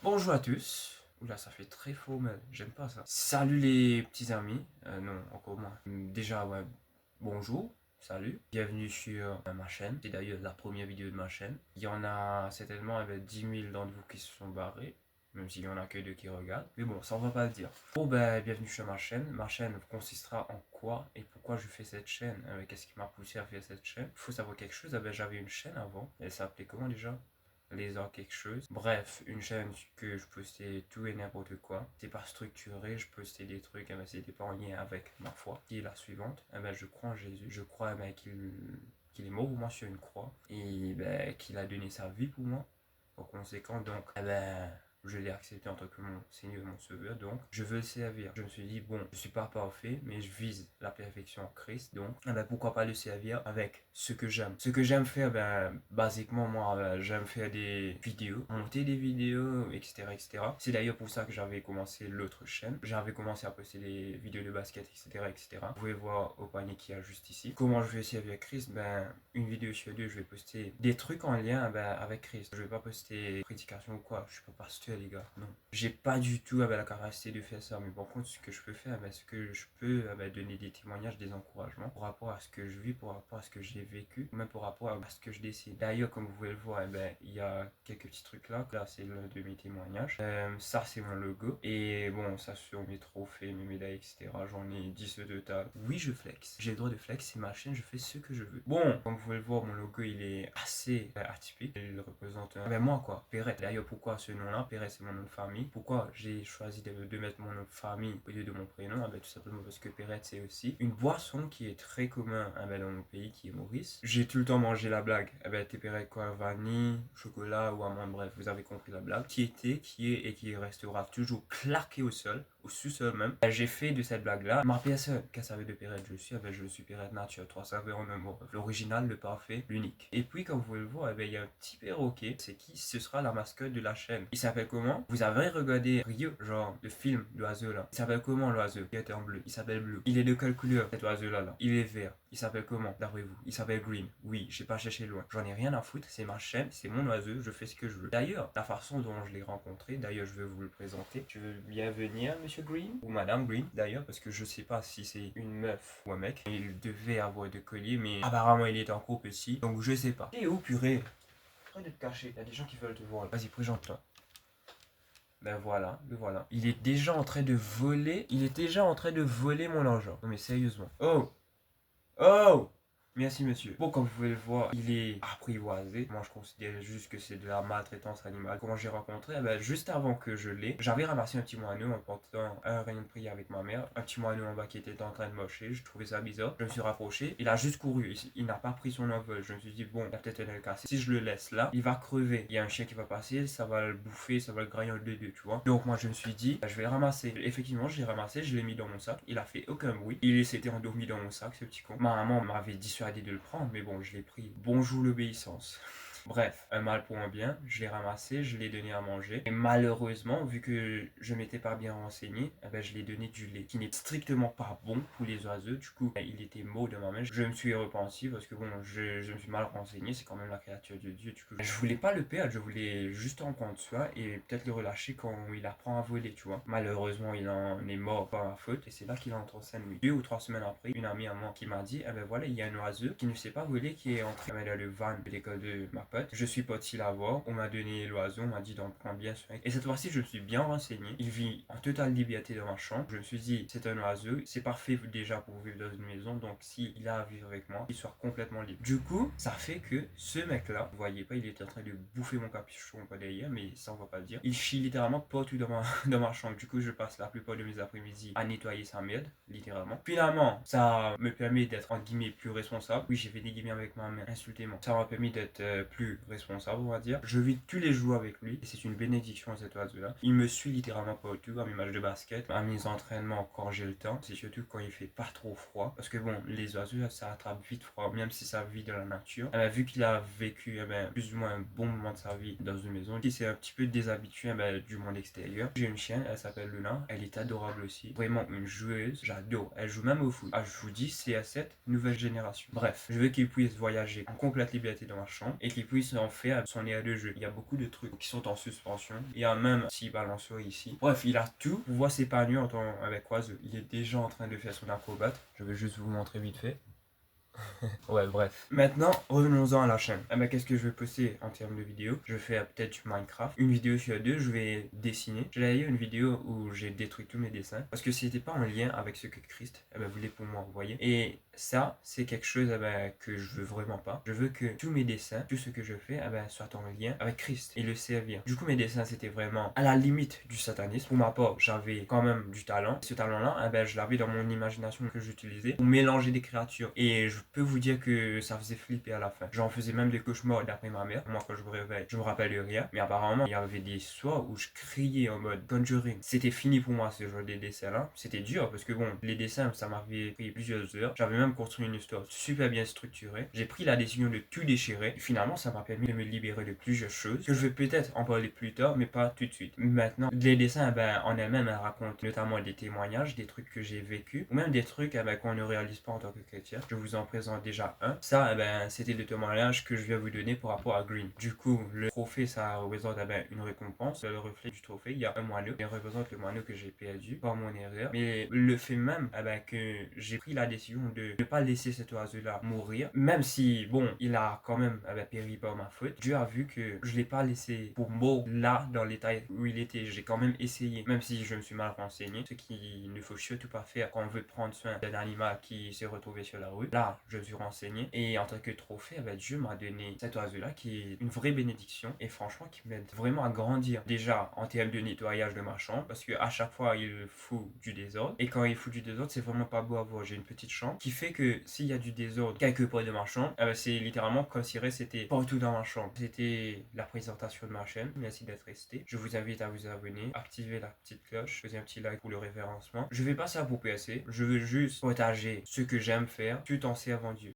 Bonjour à tous. Oula, ça fait très faux, mais j'aime pas ça. Salut les petits amis. Non, encore moins. Déjà, ouais, bonjour. Salut. Bienvenue sur ma chaîne. C'est d'ailleurs la première vidéo de ma chaîne. Il y en a certainement 10 000 d'entre vous qui se sont barrés. Même s'il y en a que deux qui regardent. Mais bon, ça on va pas le dire. Bon, bienvenue sur ma chaîne. Ma chaîne consistera en quoi et pourquoi je fais cette chaîne? Qu'est-ce qui m'a poussé à faire cette chaîne? Il faut savoir quelque chose. J'avais une chaîne avant. Elle s'appelait comment déjà? Les arts quelque chose. Bref, une chaîne que je postais tout et n'importe quoi. C'est pas structuré, je postais des trucs, c'était pas en lien avec ma foi. Qui est la suivante, je crois en Jésus. Je crois qu'il est mort pour moi sur une croix et qu'il a donné sa vie pour moi. Par conséquent, donc, je l'ai accepté en tant que mon Seigneur et mon Sauveur, donc je veux le servir. Je me suis dit, bon, je suis pas parfait, mais je vise la perfection en Christ, donc pourquoi pas le servir avec ce que j'aime. Ce que j'aime faire, basiquement, moi, j'aime faire des vidéos, monter des vidéos, etc., etc. C'est d'ailleurs pour ça que j'avais commencé l'autre chaîne. J'avais commencé à poster des vidéos de basket, etc., etc. Vous pouvez voir au panier qui a juste ici. Comment je vais servir Christ? Une vidéo sur deux, je vais poster des trucs en lien avec Christ. Je vais pas poster prédication ou quoi. Je suis pas pasteur, les gars. Non. J'ai pas du tout la capacité de faire ça. Mais par contre, ce que je peux faire, ce que je peux donner des témoignages, des encouragements par rapport à ce que je vis, par rapport à ce que j'ai vécu, ou même par rapport à ce que je décide. D'ailleurs, comme vous pouvez le voir, il y a quelques petits trucs là. Là, c'est l'un de mes témoignages. Ça, c'est mon logo. Et bon, ça sur mes trophées, mes médailles, etc. J'en ai 10 de tas. Oui, je flex. J'ai le droit de flex. C'est ma chaîne. Je fais ce que je veux. Bon, comme vous pouvez le voir, mon logo, il est assez atypique. Il représente moi, quoi. Perret. D'ailleurs, pourquoi ce nom-là? Perret, c'est mon nom de famille. Pourquoi j'ai choisi de mettre mon nom de famille au lieu de mon prénom? Tout simplement parce que Perret, c'est aussi une boisson qui est très commune dans mon pays, qui est Maurice. J'ai tout le temps mangé la blague. T'es Perret quoi? Vanille, chocolat ou amande, bref, vous avez compris la blague. Qui était, qui est et qui restera toujours claqué au sol, au sous-sol même. J'ai fait de cette blague-là ma personne. Qu'est-ce que ça veut de Perret? Je suis Perret nature, 3 saveurs en un mot. L'original, le parfait, l'unique. Et puis, comme vous pouvez le voir, il y a un petit perroquet. C'est qui? Ce sera la mascotte de la chaîne. Il s'appelle comment? Vous avez regardé Rio, genre le film l'oiseau là. Il s'appelle comment l'oiseau qui est en bleu? Il s'appelle Blue. Il est de quelle couleur cet oiseau là? Il est vert. Il s'appelle comment d'après vous? Il s'appelle Green. Oui, j'ai pas cherché loin. J'en ai rien à foutre. C'est ma chaîne, c'est mon oiseau. Je fais ce que je veux. D'ailleurs, la façon dont je l'ai rencontré, d'ailleurs, je vais vous le présenter. Tu veux bien venir, Monsieur Green ou Madame Green d'ailleurs, parce que je sais pas si c'est une meuf ou un mec. Il devait avoir de collier, mais apparemment il est en couple aussi. Donc je sais pas. Et où purée? Arrête de te cacher. Il y a des gens qui veulent te voir. Vas-y, présente-toi. Voilà, le voilà. Il est déjà en train de voler. Il est déjà en train de voler mon argent. Non mais sérieusement. Oh! Oh! Merci monsieur. Bon, comme vous pouvez le voir, il est apprivoisé. Moi, je considère juste que c'est de la maltraitance animale. Comment j'ai rencontré? Juste avant que je l'ai, j'avais ramassé un petit moineau en portant un rayon de prière avec ma mère. Un petit moineau en bas qui était en train de mocher. Je trouvais ça bizarre. Je me suis rapproché. Il a juste couru. Il n'a pas pris son envol. Je me suis dit, bon, il a peut-être un aile cassé. Si je le laisse là, il va crever. Il y a un chien qui va passer, ça va le bouffer, ça va le grailler en deux, tu vois. Donc, moi, je me suis dit, je vais le ramasser. Effectivement, je l'ai ramassé, je l'ai mis dans mon sac. Il a fait aucun bruit. Il s'était endormi dans mon sac, ce petit con. Ma maman m'avait dissuadé de le prendre, mais bon, je l'ai pris. Bonjour l'obéissance. Bref, un mal pour un bien, je l'ai ramassé, je l'ai donné à manger. Et malheureusement, vu que je m'étais pas bien renseigné, je l'ai donné du lait qui n'est strictement pas bon pour les oiseaux. Du coup, il était mort de ma main. Je me suis repenti parce que bon, je me suis mal renseigné, c'est quand même la créature de Dieu. Du coup, je voulais pas le perdre, je voulais juste en prendre soin et peut-être le relâcher quand il apprend à voler, tu vois. Malheureusement, il en est mort par ma faute et c'est là qu'il entre en scène, lui. 2 ou 3 semaines après, une amie à moi qui m'a dit, voilà, il y a un oiseau qui ne sait pas voler, qui est entré dans le van de l'école de ma pote. Je suis parti la voir, on m'a donné l'oiseau, on m'a dit d'en prendre bien soin. Et cette fois-ci, je me suis bien renseigné. Il vit en totale liberté dans ma chambre. Je me suis dit, c'est un oiseau, c'est parfait déjà pour vivre dans une maison, donc s'il a à vivre avec moi, il soit complètement libre. Du coup, ça fait que ce mec-là, vous voyez pas, il était en train de bouffer mon capuchon pas derrière, mais ça on va pas le dire. Il chie littéralement partout dans ma chambre. Du coup, je passe la plupart de mes après-midi à nettoyer sa merde, littéralement. Finalement, ça me permet d'être en guillemets plus responsable. Oui, j'ai fait des guillemets avec ma main, insultez-moi. Ça m'a permis d'être plus responsable, on va dire. Je vis tous les jours avec lui et c'est une bénédiction cet oiseau-là. Il me suit littéralement partout, à mes matchs de basket, à mes entraînements quand j'ai le temps. C'est surtout quand il fait pas trop froid. Parce que bon, les oiseaux, ça attrape vite froid, même si ça vit dans la nature. Vu qu'il a vécu plus ou moins un bon moment de sa vie dans une maison, il s'est un petit peu déshabitué du monde extérieur. J'ai une chienne, elle s'appelle Luna. Elle est adorable aussi. Vraiment une joueuse. J'adore. Elle joue même au foot. Ah, je vous dis, CR7, nouvelle génération. Bref, je veux qu'il puisse voyager en complète liberté dans ma chambre et qu'il puisse puisse en faire son aire de jeu. Il y a beaucoup de trucs qui sont en suspension. Il y a même un petit balançoire ici. Bref, il a tout pour pouvoir s'épanouir avec Oiseau. Il est déjà en train de faire son acrobate. Je vais juste vous montrer vite fait. Ouais, bref. Maintenant, revenons-en à la chaîne. Ah bah, qu'est-ce que je vais poster en termes de vidéos? Je vais faire peut-être du Minecraft. Une vidéo sur deux, je vais dessiner. J'ai d'ailleurs une vidéo où j'ai détruit tous mes dessins parce que c'était pas en lien avec ce que Christ voulait pour moi, vous voyez. Et ça, c'est quelque chose que je veux vraiment pas. Je veux que tous mes dessins, tout ce que je fais, soit en lien avec Christ et le servir. Du coup, mes dessins, c'était vraiment à la limite du satanisme. Pour ma part, j'avais quand même du talent. Ce talent-là, je l'avais dans mon imagination que j'utilisais pour mélanger des créatures. Et je peux vous dire que ça faisait flipper à la fin. J'en faisais même des cauchemars d'après ma mère. Moi, quand je me réveille, je me rappelle de rien. Mais apparemment, il y avait des soirs où je criais en mode Conjuring. C'était fini pour moi ce genre de dessin-là. C'était dur parce que bon, les dessins, ça m'avait pris plusieurs heures. J'avais même construit une histoire super bien structurée. J'ai pris la décision de tout déchirer. Et finalement, ça m'a permis de me libérer de plusieurs choses que je vais peut-être en parler plus tard, mais pas tout de suite. Maintenant, les dessins, en elles-mêmes, elles racontent notamment des témoignages, des trucs que j'ai vécu, ou même des trucs qu'on ne réalise pas en tant que chrétien. Je vous en présente déjà un. Ça, c'était le témoignage que je viens vous donner par rapport à Green. Du coup, le trophée, ça représente une récompense. Le reflet du trophée, il y a un moineau. Il représente le moineau que j'ai perdu par mon erreur. Mais le fait même que j'ai pris la décision de ne pas laisser cet oiseau-là mourir, même si, bon, il a quand même péri par ma faute, Dieu a vu que je ne l'ai pas laissé pour mort là, dans l'état où il était. J'ai quand même essayé, même si je me suis mal renseigné, ce qu'il ne faut surtout pas faire quand on veut prendre soin d'un animal qui s'est retrouvé sur la rue. Là, je me suis renseigné et en tant que trophée, Dieu m'a donné cet oiseau-là qui est une vraie bénédiction et franchement qui m'aide vraiment à grandir. Déjà en termes de nettoyage de ma chambre parce que à chaque fois il fout du désordre et quand il fout du désordre, c'est vraiment pas beau à voir. J'ai une petite chambre qui fait que s'il y a du désordre quelque part de ma chambre, c'est littéralement comme si c'était partout dans ma chambre. C'était la présentation de ma chaîne. Merci d'être resté. Je vous invite à vous abonner, activer la petite cloche, faisez un petit like pour le référencement. Je fais pas ça pour percer, je veux juste partager ce que j'aime faire tout en servant Dieu.